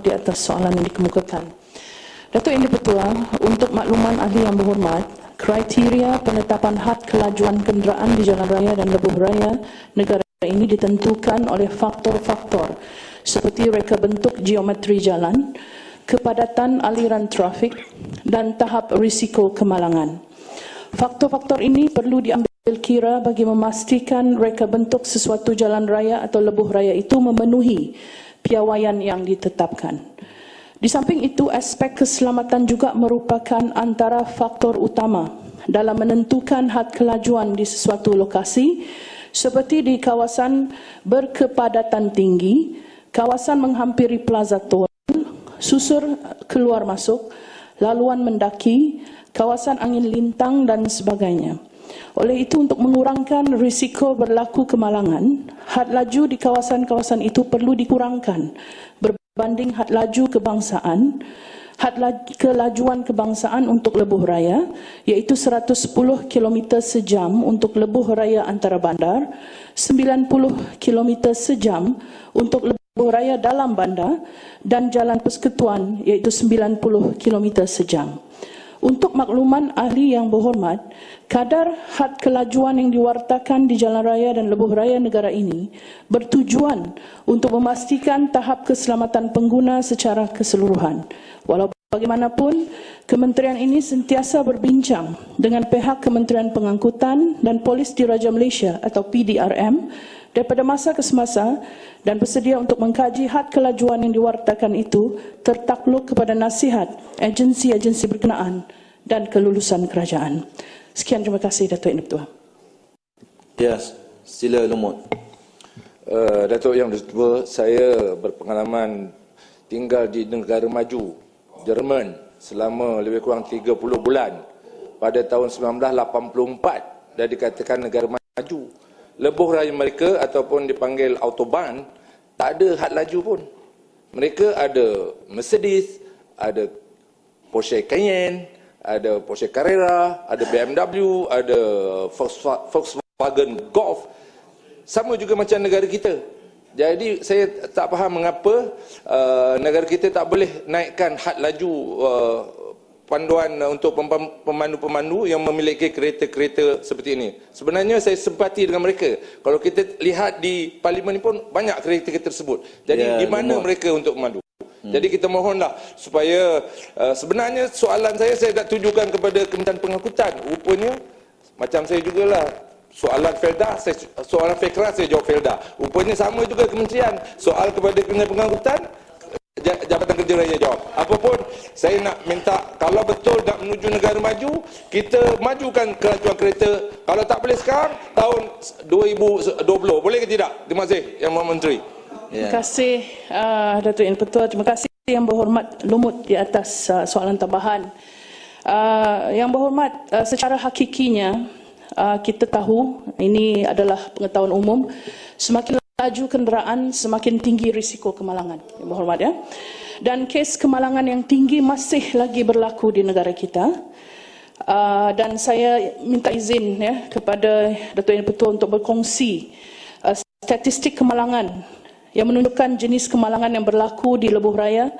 di atas soalan yang dikemukakan. Datuk Yang di-Pertua, untuk makluman ahli yang berhormat, kriteria penetapan had kelajuan kenderaan di jalan raya dan lebuh raya negara ini ditentukan oleh faktor-faktor seperti reka bentuk geometri jalan, kepadatan aliran trafik dan tahap risiko kemalangan. Faktor-faktor ini perlu diambil kira bagi memastikan reka bentuk sesuatu jalan raya atau lebuh raya itu memenuhi piawaian yang ditetapkan. Di samping itu, aspek keselamatan juga merupakan antara faktor utama dalam menentukan had kelajuan di sesuatu lokasi seperti di kawasan berkepadatan tinggi, kawasan menghampiri plaza tol, susur keluar masuk, laluan mendaki, kawasan angin lintang dan sebagainya. Oleh itu, untuk mengurangkan risiko berlaku kemalangan, had laju di kawasan-kawasan itu perlu dikurangkan berbanding had laju kebangsaan. Had kelajuan kebangsaan untuk lebuh raya iaitu 110 km sejam untuk lebuh raya antara bandar, 90 km sejam untuk lebuh raya dalam bandar dan jalan persekutuan iaitu 90 km sejam. Untuk makluman ahli yang berhormat, kadar had kelajuan yang diwartakan di jalan raya dan lebuh raya negara ini bertujuan untuk memastikan tahap keselamatan pengguna secara keseluruhan. Walau bagaimanapun, kementerian ini sentiasa berbincang dengan pihak Kementerian Pengangkutan dan Polis Diraja Malaysia atau PDRM daripada masa ke semasa dan bersedia untuk mengkaji had kelajuan yang diwartakan itu tertakluk kepada nasihat agensi-agensi berkenaan dan kelulusan kerajaan. Sekian, terima kasih Datuk Yang di-Pertua. Ya, sila Lumut. Datuk Yang di-Pertua, saya berpengalaman tinggal di negara maju, Jerman, selama lebih kurang 30 bulan. Pada tahun 1984, dah dikatakan negara maju. Lebuh raya mereka ataupun dipanggil autobahn, tak ada had laju pun. Mereka ada Mercedes, ada Porsche Cayenne, ada Porsche Carrera, ada BMW, ada Volkswagen Golf. Sama juga macam negara kita. Jadi saya tak faham mengapa negara kita tak boleh naikkan had laju panduan untuk pemandu-pemandu yang memiliki kereta-kereta seperti ini. Sebenarnya saya simpati dengan mereka. Kalau kita lihat di parlimen ini pun banyak kereta-kereta tersebut. Jadi di mana mereka untuk memandu? Jadi kita mohonlah supaya sebenarnya soalan saya tak tujukan kepada Kementerian Pengangkutan. Rupanya macam saya jugalah. Soalan Felda, soalan Fekra saya jawab Felda. Rupanya sama juga kementerian. Soal kepada Kementerian Pengangkutan, Jabatan Kerja Raya jawab. Apapun, saya nak minta, kalau betul nak menuju negara maju, kita majukan kelajuan kereta. Kalau tak boleh sekarang, tahun 2020. Boleh ke tidak? Terima kasih, Yang Mohd Menteri. Terima kasih Datuk Yang di-Pertua. Terima kasih Yang Berhormat Lumut di atas soalan tambahan. Yang Berhormat, secara hakikinya, kita tahu, ini adalah pengetahuan umum, semakin laju kenderaan, semakin tinggi risiko kemalangan. Yang berhormat, ya. Dan kes kemalangan yang tinggi masih lagi berlaku di negara kita. Dan saya minta izin kepada Datuk Yang di-Pertua untuk berkongsi statistik kemalangan yang menunjukkan jenis kemalangan yang berlaku di lebuh raya,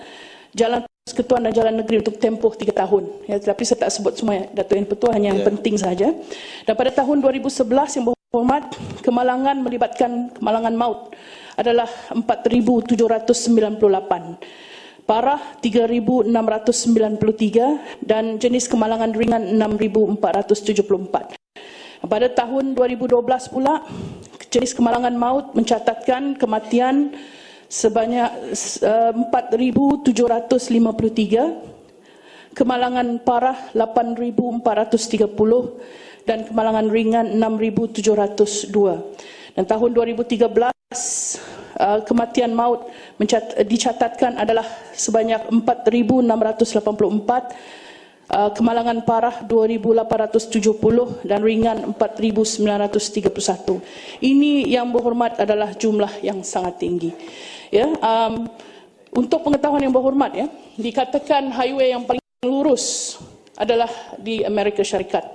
jalan persekutuan dan jalan negeri untuk tempoh 3 tahun. Tetapi saya tak sebut semua, Datuk Yang di-Pertua, hanya yang penting saja. Dan pada tahun 2011 yang berhormat, kemalangan melibatkan kemalangan maut adalah 4,798. Parah 3,693 dan jenis kemalangan ringan 6,474. Pada tahun 2012 pula, jenis kemalangan maut mencatatkan kematian sebanyak 4,753, kemalangan parah 8,430 dan kemalangan ringan 6,702. Dan tahun 2013 kematian maut dicatatkan adalah sebanyak 4,684, kemalangan parah 2,870 dan ringan 4,931. Ini yang berhormat adalah jumlah yang sangat tinggi. Ya, untuk pengetahuan yang berhormat, ya, dikatakan highway yang paling lurus adalah di Amerika Syarikat.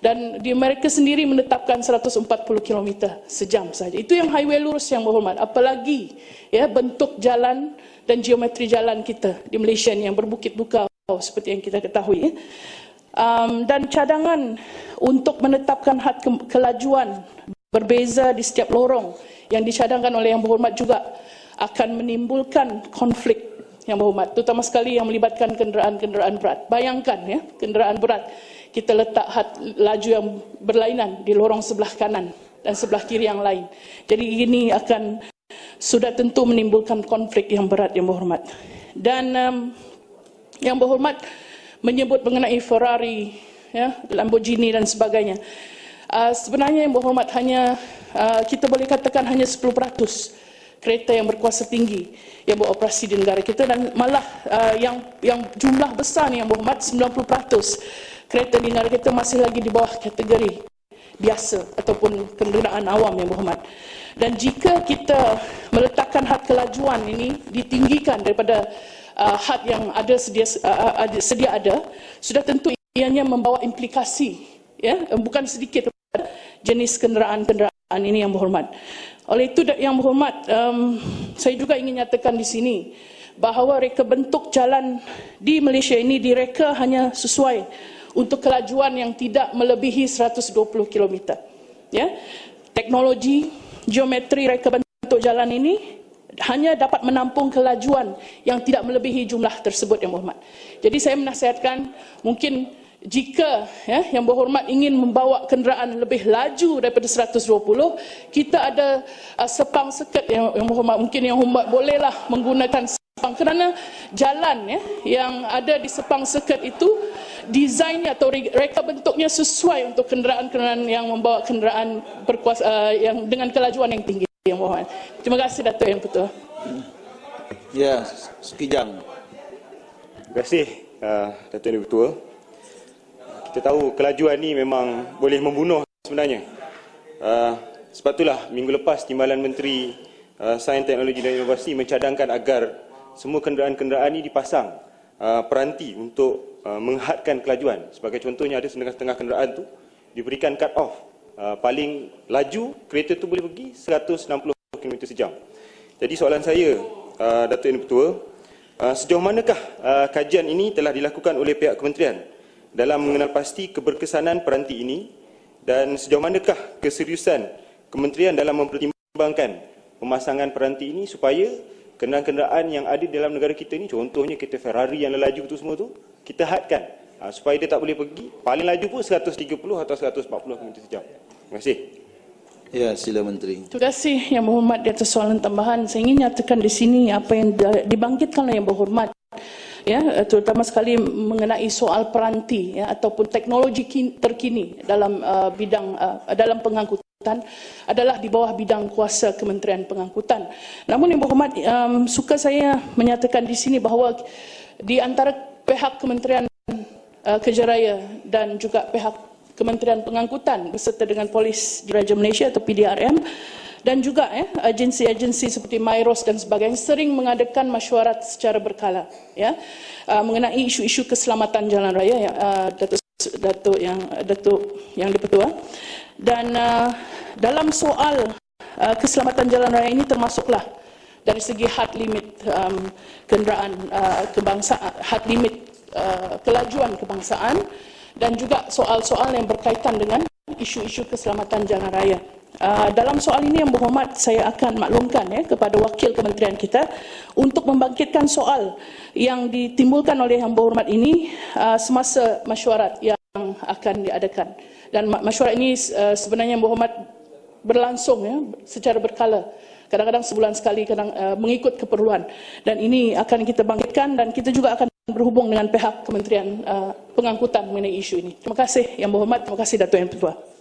Dan di Amerika sendiri menetapkan 140 km sejam saja. Itu yang highway lurus yang berhormat. Apalagi ya bentuk jalan dan geometri jalan kita di Malaysia ni yang berbukit bukau seperti yang kita ketahui. Dan cadangan untuk menetapkan had kelajuan berbeza di setiap lorong yang dicadangkan oleh Yang Berhormat juga akan menimbulkan konflik, Yang Berhormat, terutama sekali yang melibatkan kenderaan-kenderaan berat. Bayangkan ya, kenderaan berat kita letak had laju yang berlainan di lorong sebelah kanan dan sebelah kiri yang lain. Jadi ini akan sudah tentu menimbulkan konflik yang berat, Yang Berhormat. Dan Yang Berhormat menyebut mengenai Ferrari, ya, Lamborghini dan sebagainya. Sebenarnya Yang Berhormat hanya kita boleh katakan hanya 10% kereta yang berkuasa tinggi yang beroperasi di negara kita, dan malah yang jumlah besar ni Yang Berhormat 90% kereta di negara kita masih lagi di bawah kategori biasa ataupun kenderaan awam, Yang Berhormat. Dan jika kita meletakkan had kelajuan ini ditinggikan daripada had yang ada sedia ada, sudah tentu ianya membawa implikasi, ya, bukan sedikit kepada jenis kenderaan-kenderaan ini, Yang Berhormat. Oleh itu, Yang Berhormat, saya juga ingin nyatakan di sini bahawa reka bentuk jalan di Malaysia ini direka hanya sesuai untuk kelajuan yang tidak melebihi 120 km. Ya, teknologi geometri reka bentuk jalan ini hanya dapat menampung kelajuan yang tidak melebihi jumlah tersebut, Yang Berhormat. Jadi saya menasihatkan, mungkin jika Yang Berhormat ingin membawa kenderaan lebih laju daripada 120, kita ada sepang seket, Yang Berhormat. Mungkin Yang Berhormat bolehlah menggunakan sepang, kerana jalan yang ada di sepang seket itu desainnya atau reka bentuknya sesuai untuk kenderaan-kenderaan yang membawa kenderaan berkuasa yang dengan kelajuan yang tinggi, Yang Berhormat. Terima kasih, Datuk Yang Ketua. Ya, sekejang. Terima kasih, Datuk Yang Ketua. Kita tahu kelajuan ni memang boleh membunuh sebenarnya. Sebab itulah minggu lepas Timbalan Menteri Sains, Teknologi dan Inovasi mencadangkan agar semua kenderaan-kenderaan ini dipasang peranti untuk menghadkan kelajuan. Sebagai contohnya, ada setengah-setengah kenderaan tu diberikan cut off. Paling laju kereta tu boleh pergi 160 km sejam. Jadi soalan saya, Datuk Yang Ketua, sejauh manakah kajian ini telah dilakukan oleh pihak kementerian dalam mengenal pasti keberkesanan peranti ini, dan sejauh manakah keseriusan kementerian dalam mempertimbangkan pemasangan peranti ini supaya kenderaan-kenderaan yang ada dalam negara kita ini, contohnya kereta Ferrari yang lelaju itu semua tu, kita hadkan supaya dia tak boleh pergi paling laju pun 130 atau 140 km sejam. Terima kasih. Ya, sila Menteri. Terima kasih, Yang Berhormat, di atas soalan tambahan. Saya ingin nyatakan di sini apa yang dibangkitkan oleh Yang Berhormat, ya, terutama sekali mengenai soal peranti, ya, ataupun teknologi terkini dalam bidang dalam pengangkutan adalah di bawah bidang kuasa Kementerian Pengangkutan. Namun Yang Berhormat, suka saya menyatakan di sini bahawa di antara pihak Kementerian Kerja Raya dan juga pihak Kementerian Pengangkutan beserta dengan Polis Diraja Malaysia atau PDRM dan juga agensi-agensi seperti MyROS dan sebagainya sering mengadakan mesyuarat secara berkala, ya, mengenai isu-isu keselamatan jalan raya, ya, Datuk Yang Di-Pertua. Dan dalam soal keselamatan jalan raya ini termasuklah dari segi had limit kenderaan kebangsaan, had limit kelajuan kebangsaan, dan juga soal-soal yang berkaitan dengan isu-isu keselamatan jalan raya. Dalam soal ini, Yang Berhormat, saya akan maklumkan kepada wakil kementerian kita untuk membangkitkan soal yang ditimbulkan oleh Yang Berhormat ini semasa mesyuarat yang akan diadakan. Dan mesyuarat ini sebenarnya Yang Berhormat berlangsung secara berkala. Kadang-kadang sebulan sekali, kadang mengikut keperluan. Dan ini akan kita bangkitkan dan kita juga akan berhubung dengan pihak Kementerian Pengangkutan mengenai isu ini. Terima kasih Yang Berhormat, terima kasih Datuk Yang Ketua.